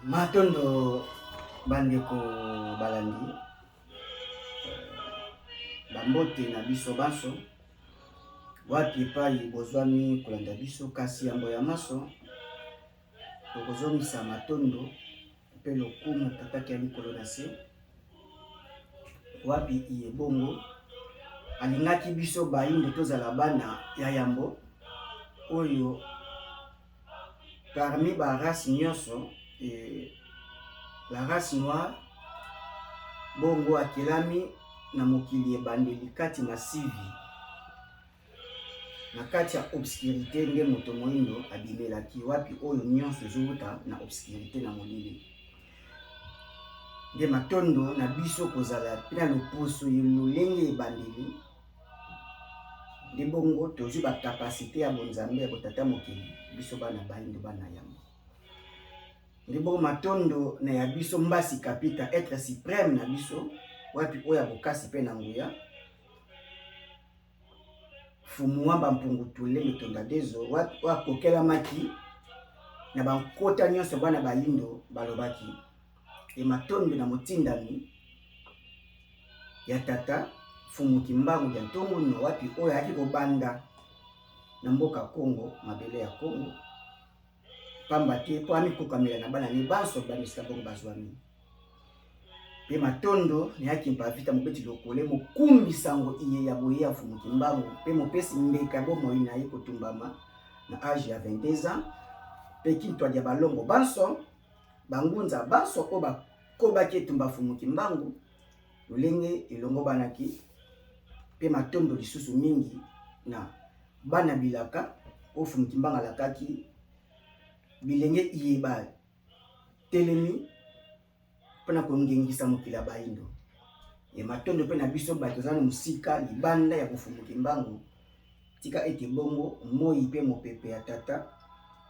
Matondo bandeko balandi bambote na biso banso wapi epai bozwami kolanda biso kasi yambo ya maso tokozomisa matondo mpe lokumu tataki ya likolo na se wapi iye bongo alingaki biso bayindo tozala bana ya yambo oyo parmi ba race nyonso la race noire bongo akelami na mokili ebandeli kati masivi na kati ya obscurité nde moto moindo abimelaki wapi oyo nyonso ezowuta na obscurité na molili nde matondo na biso kozala pena loposo lolenge ebandeli nde bongo tozwi bakapasité ya bonzambe ya kotata mokili biso bana baindo bana yango nde bongo matondo na ya biso mbasi kapita être suprême na biso wapi oyo bokasi mpe na nguya fumu wamba mpungu tulenge tonda dezo wapi akokelamaki na bankota nyonso bana bayindo balobaki e matondo na motindami ya tata fumu kimbangu ya ntongono wapi oyo ayaki kobanda na mboka Congo mabele ya Congo pamba te po amikokamela na bana ni banso bamisika bongo bazwami pe matondo nayaki mpavita mobeti lokole mokumbi sango iye ya boye ya fumu kimbangu pe mopesi mbeka bomoi na ye kotumbama na age ya 22 ans pe kintwa ya balongo banso bangunza banso o bakobaki etumba fumu kimbangu lolenge elongo banaki pe matondo lisusu mingi na bana bilaka o fumu kimbangu alakaki bilenge iyeba telemi pona kongengisa mokili ya baindo ye matondo pe na biso bato zana musika libanda ya kofumu kimbangu tika ete bongo moi pe mopepe ya tata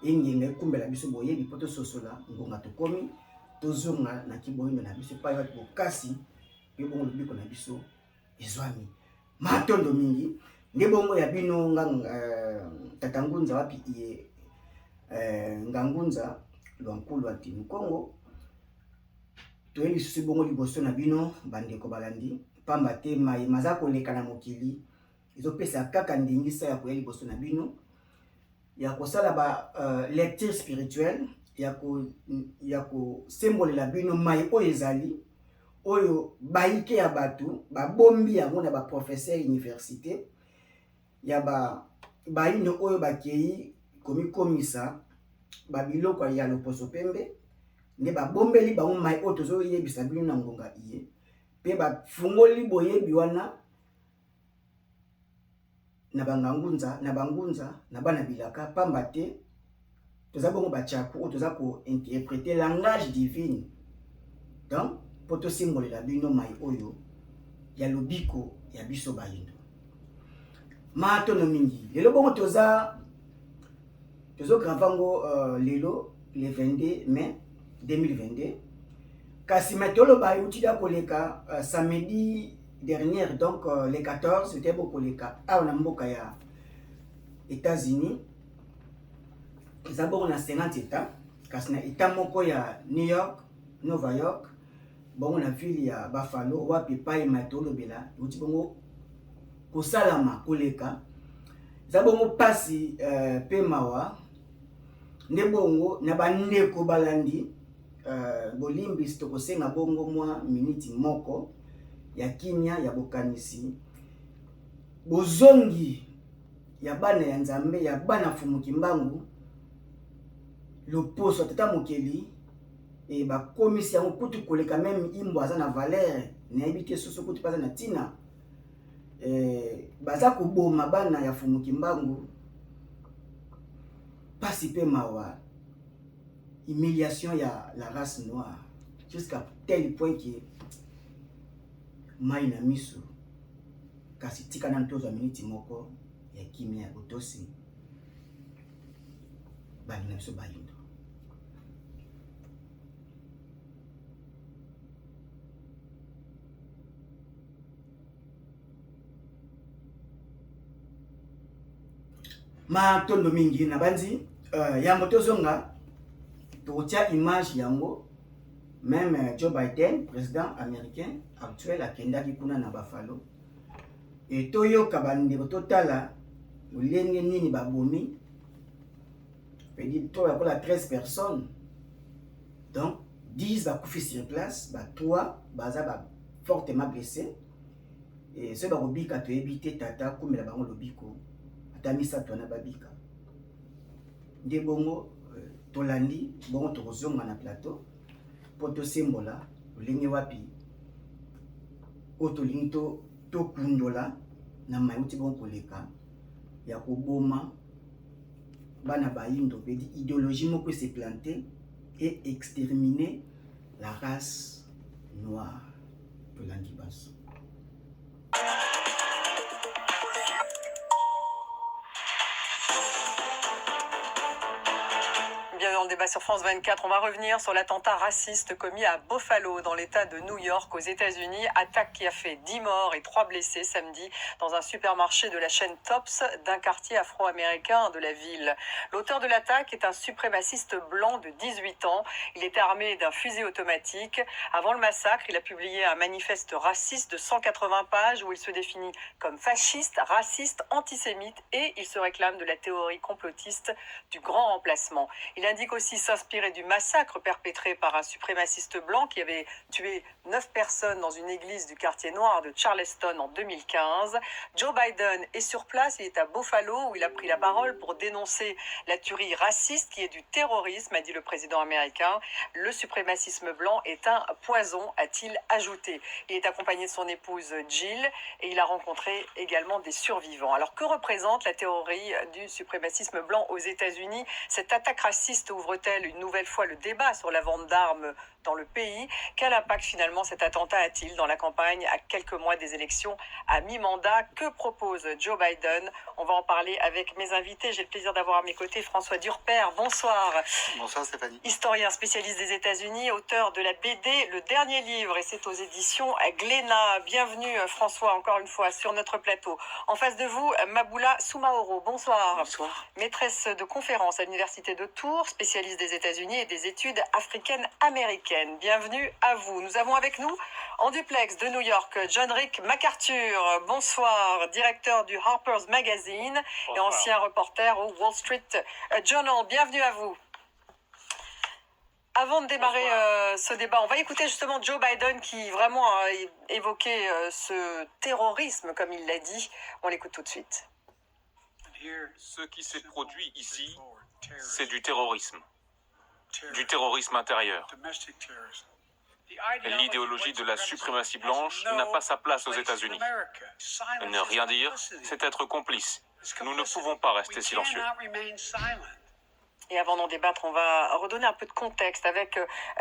engenga ekumbela biso boyebi poto sosola ngonga tokomi tozonga na kiboyindo na biso pa yaki bokasi pe bongo lobiko na biso ezwami matondo mingi nde bongo ya bino tata ngunza wapi iye ngangunza lwankulu antini Kongo toyebi susu bongo liboso na bino bandeko balandi pamba te mai maza koleka na mokili ezopesa kaka ndingisa ya koya liboso na bino ya kosala ba lecture spirituelle ya kosembolela bino mai oyo ezali oyo baike ya bato babombi yango na baprofesseur université ya bayindo oyo bakei komikomisa babiloko ya loposo pembe nde babombeli bango mai oyo tozoyebisa bino na ngonga iye pe bafungoli boyebi wana na bangunza na bana bilaka pamba te toza bongo bachaku oyo toza ko-interpréter langage divine donc po tosimbolela bino mai oyo ya lobiko ya biso bayindo matono mingi lelo bongo tozogravango lelo le 22 mai 2022 kasi metolo bayuti da koleka samedi dernière donc le 14 c'était beau koleka awa na mboka ya États-Unis eza bongo na 50 états kasi na état moko ya New York Nova York bongo na ville ya Buffalo wapi pai metolo bela yuti bongo kosalama koleka eza bongo pasi pe mawa nde bongo na bandeko balandi bolimbi tokosenga bongo mwa miniti moko ya kimia ya bokanisi bozongi ya bana ya nzambe ya bana fumu kimbangu loposo tata mokeli e bakomisi yango kutu koleka meme imbo aza na valeur nayebi te soso kutu paza na tina baza koboma bana ya fumu kimbangu pasi pe mawa humiliation ya la race noire jusqu'à tel point que mai na miso kasi tika na ntozo miniti moko ya kimia ya botosi bani na biso bayindo matondo mingi na banzi yango tozonga tokotia image yango. Même Joe Biden, président américain actuel, akendaki kuna na Buffalo. Et toyoka bandeko totala ulenge nini babomi. Peut-dire toi yakola 13 personnes. Donc 10 bakufi sur place, 3 baza fortement blessés. Et ceux bakobika toyebi tata kumela bango lobiko. Ata misato na babika. Nde bongo tolandi bongo tokozonga na plateau. Poto sembola ulenge wapi otolingi to kundola na mayuti bon koleka ya koboma bana bayindo pedi idéologie moko se planter et exterminer la race noire tolandi baso. Bienvenue dans le débat sur France 24. On va revenir sur l'attentat raciste commis à Buffalo, dans l'État de New York, aux États-Unis. Attaque qui a fait 10 morts et 3 blessés samedi dans un supermarché de la chaîne Tops d'un quartier afro-américain de la ville. L'auteur de l'attaque est un suprémaciste blanc de 18 ans. Il était armé d'un fusil automatique. Avant le massacre, il a publié un manifeste raciste de 180 pages où il se définit comme fasciste, raciste, antisémite et il se réclame de la théorie complotiste du grand remplacement. Il indique aussi s'inspirer du massacre perpétré par un suprémaciste blanc qui avait tué 9 personnes dans une église du quartier noir de Charleston en 2015. Joe Biden est sur place, il est à Buffalo où il a pris la parole pour dénoncer la tuerie raciste qui est du terrorisme, a dit le président américain. Le suprémacisme blanc est un poison, a-t-il ajouté. Il est accompagné de son épouse Jill et il a rencontré également des survivants. Alors que représente la théorie du suprémacisme blanc aux États-Unis? Cette attaque raciste ouvre-t-elle une nouvelle fois le débat sur la vente d'armes dans le pays? Quel impact finalement cet attentat a-t-il dans la campagne à quelques mois des élections à mi-mandat? Que propose Joe Biden? On va en parler avec mes invités. J'ai le plaisir d'avoir à mes côtés François Durper. Bonsoir. Bonsoir Stéphanie. Historien spécialiste des États-Unis, auteur de la BD Le Dernier Livre, et c'est aux éditions Glénat. Bienvenue François, encore une fois, sur notre plateau. En face de vous, Maboula Soumaoro. Bonsoir. Bonsoir. Maîtresse de conférence à l'Université de Tours, spécialiste des États-Unis et des études africaines-américaines. Bienvenue à vous. Nous avons avec nous, en duplex de New York, John Rick MacArthur. Bonsoir, directeur du Harper's Magazine. Bonsoir. Et ancien reporter au Wall Street Journal. Bienvenue à vous. Avant de démarrer ce débat, on va écouter justement Joe Biden qui vraiment a évoqué ce terrorisme, comme il l'a dit. On l'écoute tout de suite. Ce qui s'est produit ici, c'est du terrorisme intérieur. L'idéologie de la suprématie blanche n'a pas sa place aux États-Unis. Ne rien dire, c'est être complice. Nous ne pouvons pas rester silencieux. Et avant d'en débattre, on va redonner un peu de contexte avec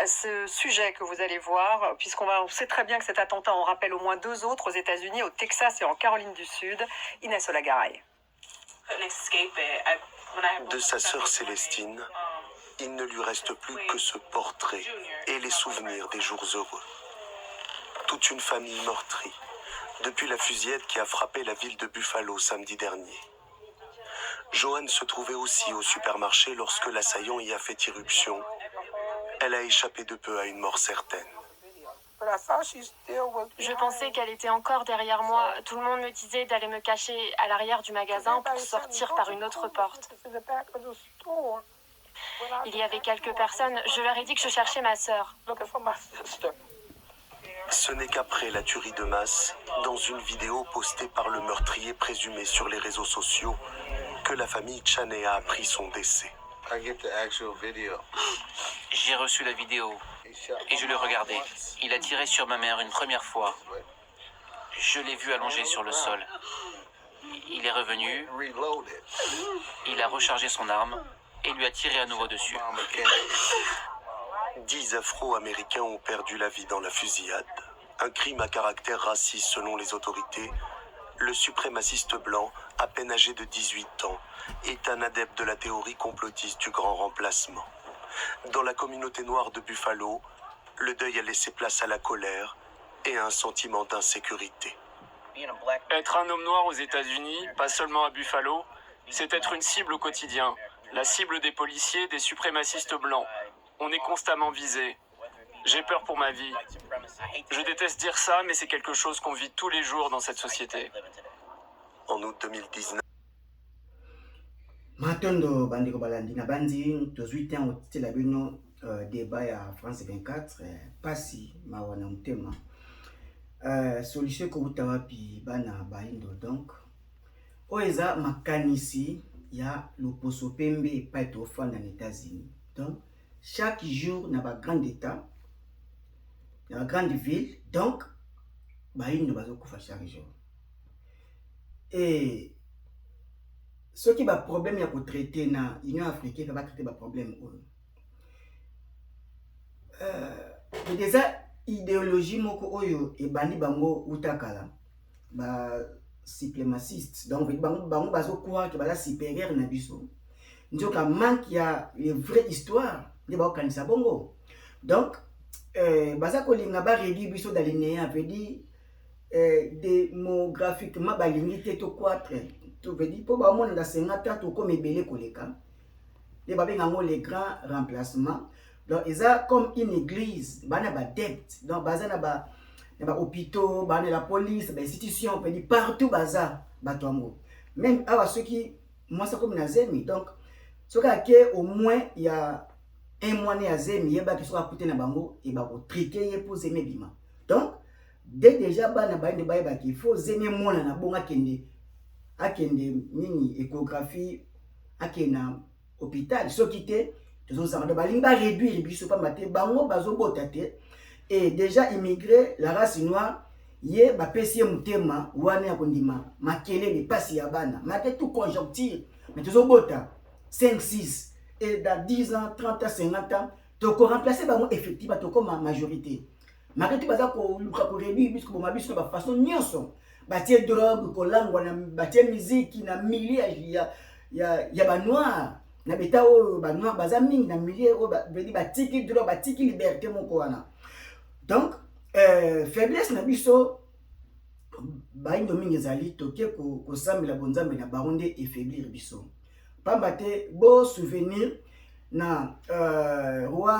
ce sujet que vous allez voir, on sait très bien que cet attentat en rappelle au moins 2 autres aux États-Unis, au Texas et en Caroline du Sud. Inès Olagaray. De sa sœur Célestine, il ne lui reste plus que ce portrait et les souvenirs des jours heureux. Toute une famille meurtrie, depuis la fusillade qui a frappé la ville de Buffalo samedi dernier. Joanne se trouvait aussi au supermarché lorsque l'assaillant y a fait irruption. Elle a échappé de peu à une mort certaine. Je pensais qu'elle était encore derrière moi. Tout le monde me disait d'aller me cacher à l'arrière du magasin pour sortir par une autre porte. Il y avait quelques personnes. Je leur ai dit que je cherchais ma sœur. Ce n'est qu'après la tuerie de masse, dans une vidéo postée par le meurtrier présumé sur les réseaux sociaux, que la famille Chaney a appris son décès. J'ai reçu la vidéo et je l'ai regardée. Il a tiré sur ma mère une première fois. Je l'ai vu allongé sur le sol. Il est revenu, il a rechargé son arme et lui a tiré à nouveau dessus. 10 Afro-Américains ont perdu la vie dans la fusillade. Un crime à caractère raciste selon les autorités. Le suprémaciste blanc, à peine âgé de 18 ans, est un adepte de la théorie complotiste du grand remplacement. Dans la communauté noire de Buffalo, le deuil a laissé place à la colère et à un sentiment d'insécurité. Être un homme noir aux États-Unis, pas seulement à Buffalo, c'est être une cible au quotidien. La cible des policiers, des suprémacistes blancs. On est constamment visé. J'ai peur pour ma vie. Je déteste dire ça, mais c'est quelque chose qu'on vit tous les jours dans cette société. En août 2019, Matondo bandeko balandi na bandi tozwi ntango titela bino débat ya France 24 pasi mawa na motema solution ekouta wapi bana baindo donc oyo eza makanisi ya loposo pembe epai tofanda na États-Unis. Donc chaque jour na bagrand état na bagrande ville donc baindo bazokufa chaque jour et ce qui va problème ya ko traiter na Union africaine va traiter ba problème oyo déjà idéologie moko oyo ebandi bango utakala ba suprémaciste donc bango bazo croire que bala supérieur na biso nzoka manque ya les vraies histoires de ba kanisa bongo donc baza kolinga ba réduire biso dans les néant veut dire démographiquement balingi te to croître tu veux dire pour ba mona da 50 ans to comme ebele koleka les babengango les grands remplacements. Donc ils ont comme une église bana ba dette donc baza na ba hôpitaux bana la police ba institutions on peut dire partout baza batongo même à ceux qui moi ça comme na zemi donc ce que au moins il y a un mois na zemi yeba qui sera coûté na bango et ba ko triquer pour zemi bima donc dès déjà bana ba ndeba ba qu'il faut zemi mona na bonga kende akende nini échographie akena hôpital so quitté de balinga réduire biso pa maté bango bazobota te et déjà immigré la race noire ye ba pesi mutema wana ya kondima makele le pasi ya bana maté tout conjoncture mais tozobota 5 6 et dans 10 ans 30 ans 50 ans to ko remplacer bango effectivement to comme majorité maké tout baza ko luka ko réduire biso ko mabiso ba façon nyonso batie drogue ko langwa na batie musique na milieu ya ba noir na beta o ba noir baza mingi na milieu o veut ba tiki drogue ba tiki liberté moko wana donc faiblesse na biso ba indo mingi zali toke ko sambela bonzambe na baronde et faiblir biso pamba te beau souvenir na roi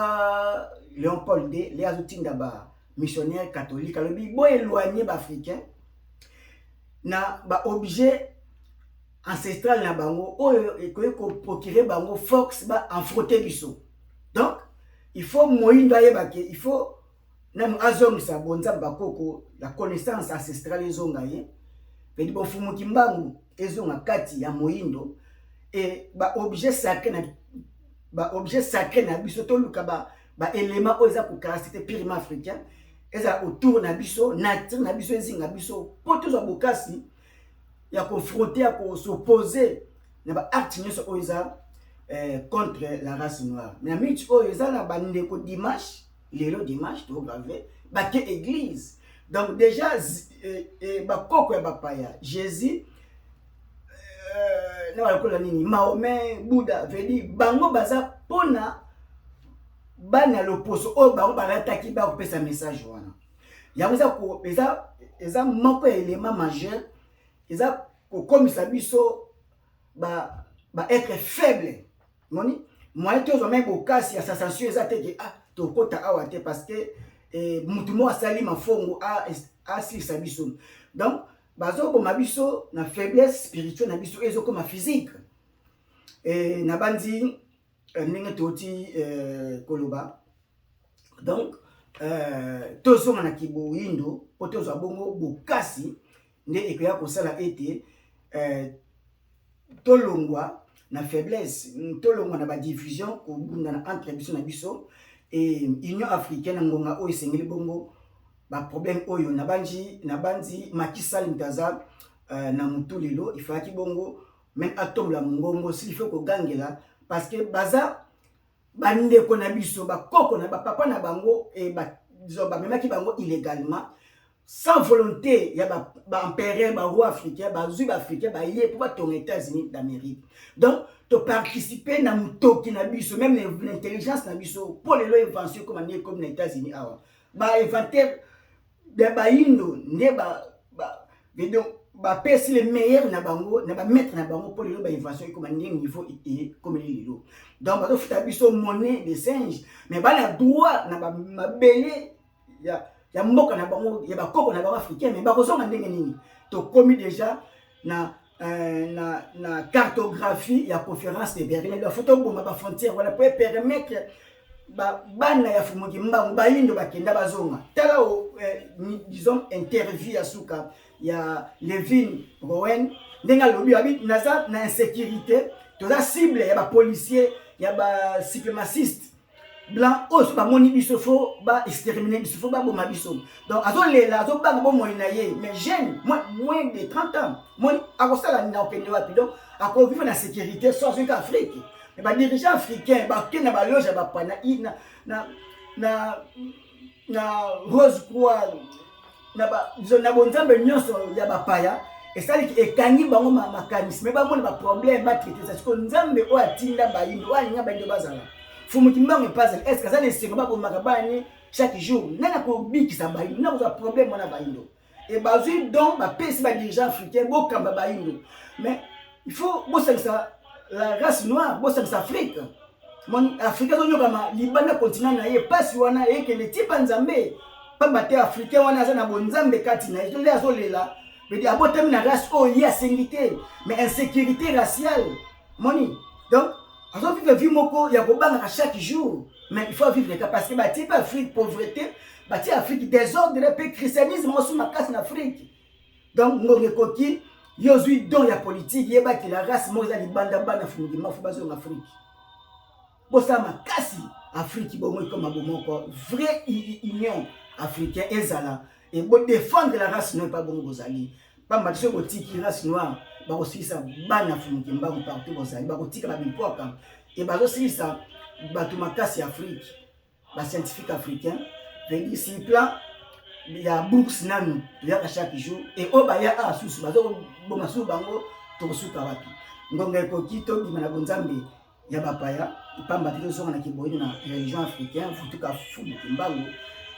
Léopold II les azotinda ba missionnaire catholique alobi bo éloigner ba africain na ba objet ancestral na bango oyo ekoki ko procurer bango force ba affronter biso donc il faut moyindo ayebake il faut na azongisa bonzambe bakoko la connaissance ancestrale ezonga ye pedi bofumuki mbangu ezonga kati ya moyindo et ba objet sacré na biso toluka ba élément oyo eza ko caractère purement africain eza autour na biso nature na biso ezinga biso po tozwa bokasi ya confronter à s'opposer na ba acte nyonso oyo eza contre la race noire mais miti oyo eza na bandeko dimanche lelo dimanche to grave ba ke église donc déjà bakoko ya bapaya Jésus na balokola nini Mahomet Bouddha veut dire bango baza pona bana loposo oyo bango balataki ba kopesa message wana yango eza moko ya élément majeur eza kokomisa biso ba être faible moni moyen tozo même bokasi ya sensation eza te ke tokota awa te parce que mutu mo asali mafongo asilisa biso donc bazoboma biso na faiblesse spirituelle na biso ezokoma physique na bandi ndenge toti koloba donc tozonga na kiboyindo po tozwa bongo bokasi nde ekoya kosala ete tolongwa na faiblesse tolongwa na badiffusion kobunda na entre biso na biso et Union africaine ngonga oyo esengeli bongo baproblème oyo na bandi Macky Sall mtaza na mutu lelo ifaki bongo même atombola mongongo s'il faut kogangela parce que baza bandeko na biso bakoko na bapapa na bango et bamemaki bango illégalement sans volonté, il y a des empereurs, des rois africains, des juifs africains, des liés pour les États-Unis d'Amérique. Donc, tu participes à l'autoki, même l'intelligence, pour les inventions comme les États-Unis. Bah, inventaire, des baïnos, bapesi les meilleurs na bango na bamettre na bango pour lelo bainvention ekoma ndenge niveau ekomeli lelo. Donc bazofuta biso monnaie de singe mais bana droit na mabele ya mboka na bango ya bakoko na bango africain mais bakozonga ndenge nini tokomi déjà na cartographie ya conférence de Berlin. Il faut toboma ba frontière voilà pour permettre bana ya fumuki mbangu bayindo bakenda bazonga tala disons interview ya suka ya Levin Rowen ndenga lobi abi naza na insécurité toza cible ya ba policier ya ba suprémaciste blanc os ba moni biso fo ba exterminer biso fo ba boma biso donc azolela azobanga bo moyi na ye mais jeune moins de 30 ans moi akosala na okende wapi donc akovivre na sécurité sans en Afrique. Mais les dirigeants africains, qui na loge na Rose Croix, na bonzambe nyonso ya bapaya, et ça qui est kangi bango makanisme, mais bango na problème ba traiter ça parce que nzambe o atinda bayindo, o alinga bayindo bazala. Fumuki mbango pas est-ce que ça ne sert pas pour makabani chaque jour. Nana ko bikisa bayindo, na ko problème na bayindo. Et bazui donc ba pesi ba dirigeants africains bo kamba bayindo. Mais il faut bo ça la race noire, bon c'est l'Afrique. Mon Afrique on yokama libanda continent na ye pasi wana eke le type nzambe pas baté africain wana za na bonzambe kati na to le azolela mais abotem na race o ya singité mais insécurité raciale moni donc azo vivre vie moko ya kobanga chaque jour mais il faut vivre parce que ba type Afrique pauvreté ba type Afrique désordre le pays christianisme aussi makasi en Afrique donc ngongé koki yozui don ya politique yeba ki la race moza libanda bana fungi mafu bazo en Afrique bosa makasi Afrique bomo comme bomoko vrai union africaine ezala et bo défendre la race noire pas bon bozali pas matso botiki race noire ba osisa bana fungi mbangu partout bozali ba kotika ba bipoka et ba osisa batu makasi Afrique ba scientifique africain veut dire si plan il y a bourse nanu il y a chaque jour et obaya a sous bazo boma sous bango to suka wapi ngonga ekoki to bimana bonzambe ya bapaya pamba tito zonga na kiboyi na religion africaine futuka fumu kimbango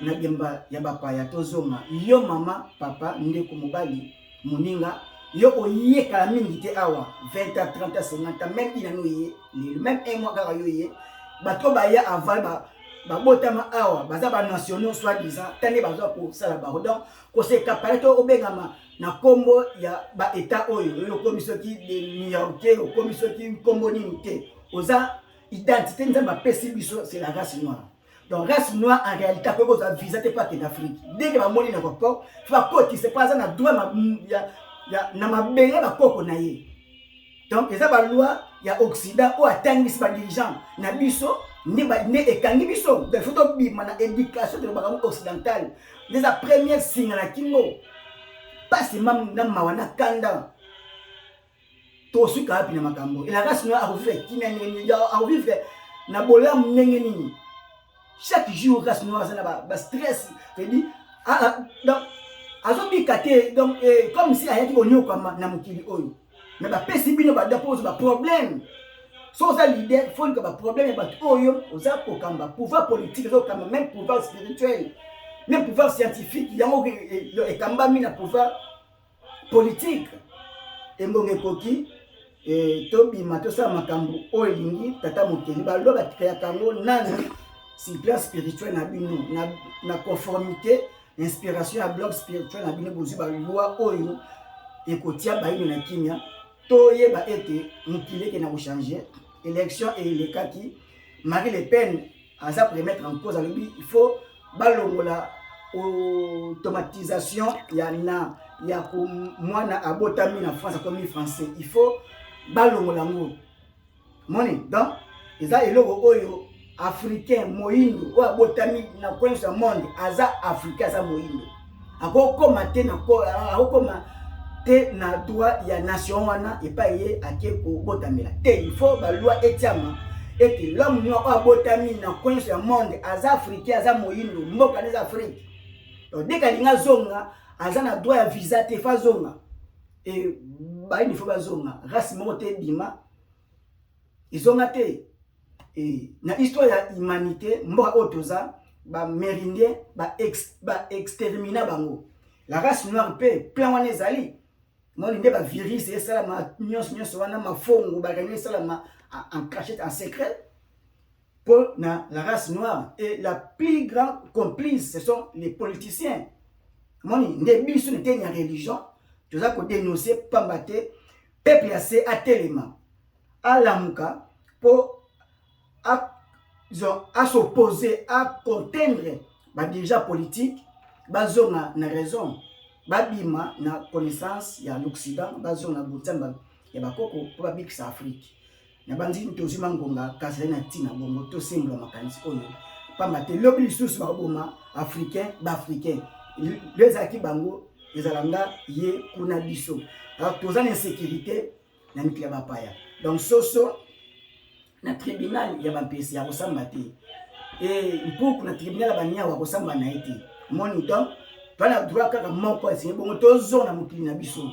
na gemba ya bapaya to zonga yo mama papa ndeko mobali muninga yo oyeka mingi te awa 20 à 30 à 50 même il no yé même un mois kaka yo yé bato baya avant babotama awa baza ba nationaux soit disant tane bazo ko sala ba donc ko se kapaleto obengama na kombo ya ba état oyo yo komisio ki de New York o komisio ki kombo ni te oza identité nzamba pesi biso c'est la race noire donc race noire en réalité ko ko visa te pas en Afrique dès que ba moni na ko fa koti c'est pas ça na droit ya na mabele ba koko na ye donc eza ba loi ya occident o atangisi ba dirigeant na biso ne ekangi biso de photo bima na éducation de bakamo occidentale les premières signes na kingo pas seulement na mawana kanda to suka hapi na makambo et la race noire a vivre qui a vivre na bolam ndenge nini chaque jour race noire ça na ba stress je dis donc azobi kate donc comme si ayaki bonyoka na mukili oyo mais ba pesi bino ba dépose ba problème. Sans ça l'idée, il faut que le problème est que pouvoir politique, même pouvoir spirituel, même pouvoir scientifique, il y a un pouvoir politique. Et mon époque, Tobi Matosa Makambo, Oelingi, Tata Mokeli, Balo, Batriakango, Nana, si plan spirituel na bino, na conformité, inspiration à bloc spirituel na bino, Bozu, Loi, Oyo, et Kotia, Baïno, na Kimia. Toye ba été mukile qui n'a pas changé élection et les cas qui Marie Le Pen a ça pour mettre en cause à lui il faut balongola automatisation ya comme moi na abotami na France comme français il faut balongola ngo moni donc eza eloko oyo africain moyindo o abotami na coin du monde aza africain aza moyindo akokoma te na ko akokoma te na droit ya nation wana et pas yé ake ko botamela te il faut ba loi etiama et que l'homme noir a botami na coin du monde aza africain aza moyindo mboka des Afrique donc dès que zonga aza na droit ya visa te fa zonga et ba il faut ba zonga race monte bima izonga te et na histoire ya humanité mboka otoza ba mérindien ba exterminer bango la race noire pe plein wana ezali Moi nde ba virus et ça la nyos wana mafongo ba gagner ça la en cachette en secret pour la race noire et la plus grande complice ce sont les politiciens. Moi nde biso n'était une religion, tu as ko dénoncer pambaté peuple assez à téléma à lamuka pour à s'opposer à contendre ba déjà politique bazona na raison babima na connaissance ya l'Occident bazona butamba ya bakoko po babikisa Afrique na banzi tozima ngonga kasi na tina bongo to simple makanisi oyo pamate lobi lisusu baboma africain ba africain les aki bango ezalanga ye kuna biso alors toza na insécurité na mikila bapaya donc soso na tribunal ya bampesi ya kosamba te et pour na tribunal banya wa kosamba na ete moni donc pana droit kaka moko esinye bongo tozo na mokili na biso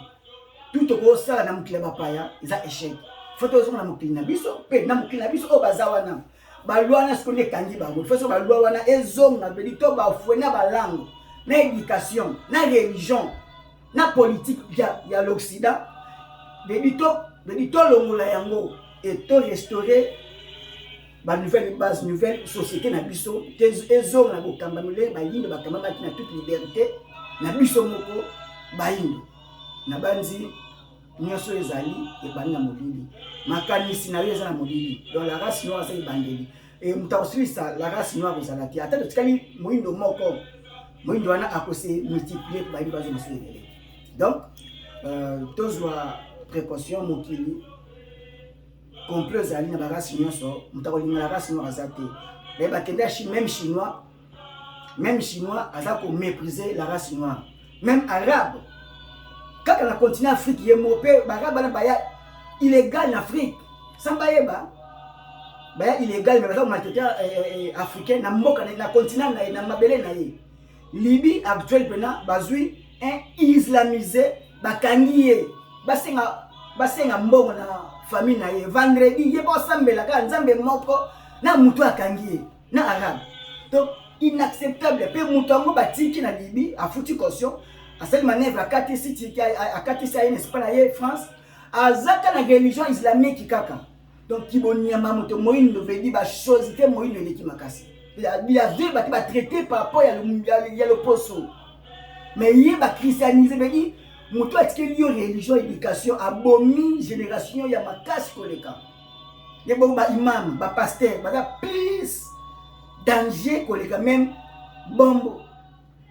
tout ko sala na mokili bapaya eza échec faut tozo na mokili na biso pe na mokili na biso o bazawana balwa na skonde kangi bango faut balwa wana ezonga belito ba fwena balango na éducation na religion na politique ya l'Occident belito longola yango et to restaurer ba nouvelle base nouvelle société na biso ezonga na bokamba mule ba yindo bakamba baki na toute liberté na biso moko ba yindo na banzi nyoso ezali e bana molili makanisi na yeza na molili donc la race noire c'est bandeli et mutaosilisa la race noire ezalaki ata tikali moindo moko moindo wana akose multiplier ba yindo bazo musele donc tozwa précaution mokili complot ezali na ba race nyonso mutakolinga la race noire azate mais bakenda même chinois aza ko mépriser la race noire même arabe quand on a continent Afrique yemopé barabe na baya illégal en Afrique sans bayeba baya illégal mais baza maltraité africain na mboka na continent na mabele na ye Libye actuel pena bazui un islamisé bakangiye basenga mbongo na famille na ye vendredi ye ba sambela ka nzambe moko na mutu akangiye na arabe donc inacceptable pe mutu ngo batiki na Libye afuti caution asali manœuvre akatisi aye n'est-ce pas na ye France azaka na religion islamique kaka donc kibonyama moto moyindo vedi ba chose te moyindo eleki makasi il a vu ba traité par rapport ya le poso mais ye ba christianiser vedi moto atikeli yo religion éducation abomi génération ya makasi koleka ye bo ba imam ba pasteur ba plus danger koleka même bombe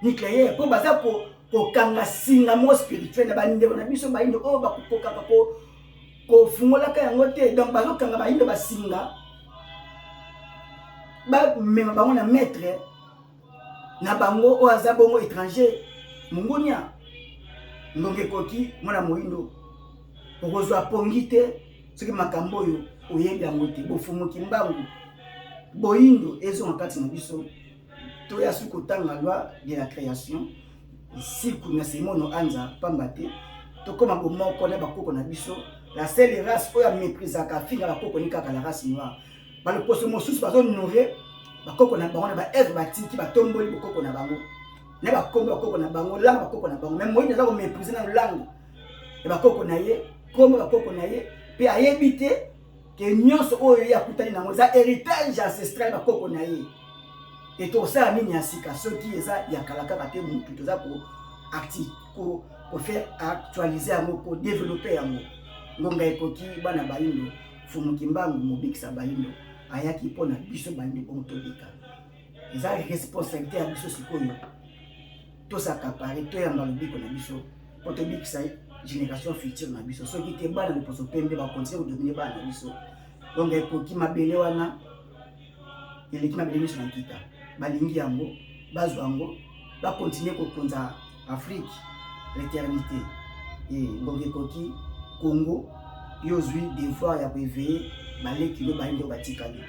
nucléaire pour baza ko kanga singa mo spirituel na bande na biso ba indo o ba ko kaka ko fungola ka yango te donc ba kanga ba indo ba singa ba mema bango na maître na bango o aza bongo étranger mungunya ngonge koki mwana moindo okozwa pongi te soki makambo oyo oyebi yango te bofumuki mbangu boindo ezo makati na biso to ya suko tanga loi de la création ici kuna simono anza pamba te to koma bomoko na bakoko na biso la seule race oyo méprisaka finga bakoko ni kaka la race noire ba le poso mosusu bazo nourrir bakoko na bango na ba eve batiki batomboli bakoko na bango ne bakomba bakoko na bango langa bakoko na bango même moyi naza ko mépriser na langa e bakoko na ye komba bakoko na ye pe ayebi te ke nyonso oyo ya kutani nango za héritage ancestral bakoko na ye et to ça nini ya sika soki eza ya kalaka te mutu toza ko faire actualiser yango ko développer yango ngonga ekoki bana bayindo fumuki mbangu mobikisa bayindo ayaki pona biso bandi bontolika eza responsabilité ya biso sikoyo to s'accaparer to ya malobiko na biso po to bikisa génération future na biso soki te bana le poso pembe ba continuer ko dominer bana na biso donc ekoki mabele wana eleki mabele biso na kita balingi yango bazwa yango ba continuer ko konza Afrique l'éternité et donc ekoki Congo yozwi devoir ya éveiller baleki lo bayindo batikali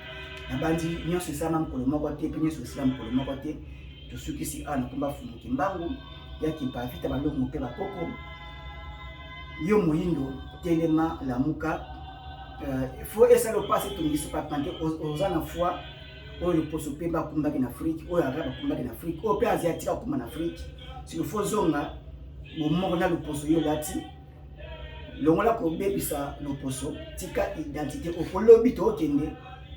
na bandi nyonso sama mkolo moko te pe nyonso sama mkolo moko te to sukisi ana komba fumuki mbangu ya kipavita baloko mpe bakoko yo moyindo telema la muka faut essayer de passer tout ngiso pa pante aux ana foi o le poso pe ba kumba na Afrique o ya ba kumba na Afrique o pe asiatique kumba na Afrique s'il faut zonga bo moko na le poso yo lati longola ko bebisa loposo tika identité okolobi to okende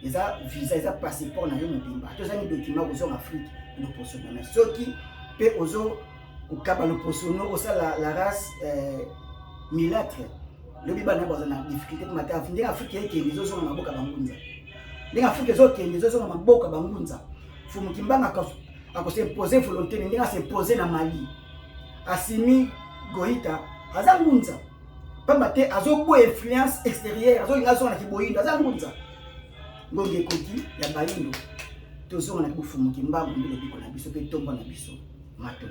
eza visa eza passeport na yo mobimba to zani document ozo en Afrique loposo na soki pe ozo okaba loposo no osala la race milâtre lobi bana baza na difficulté ko mata afinde Afrique yeke les ozo na maboka bangunza ndenge Afrique zo kende les ozo na maboka bangunza fumu kimbanga ako se poser volonté ndenge se poser na Mali Assimi Goïta azangunza pambate azobo influence extérieure azo na kiboyindo azangunza ngonge koti ya bayindo tozo na kufumu kimbanga mbele biko na biso pe tomba na biso mato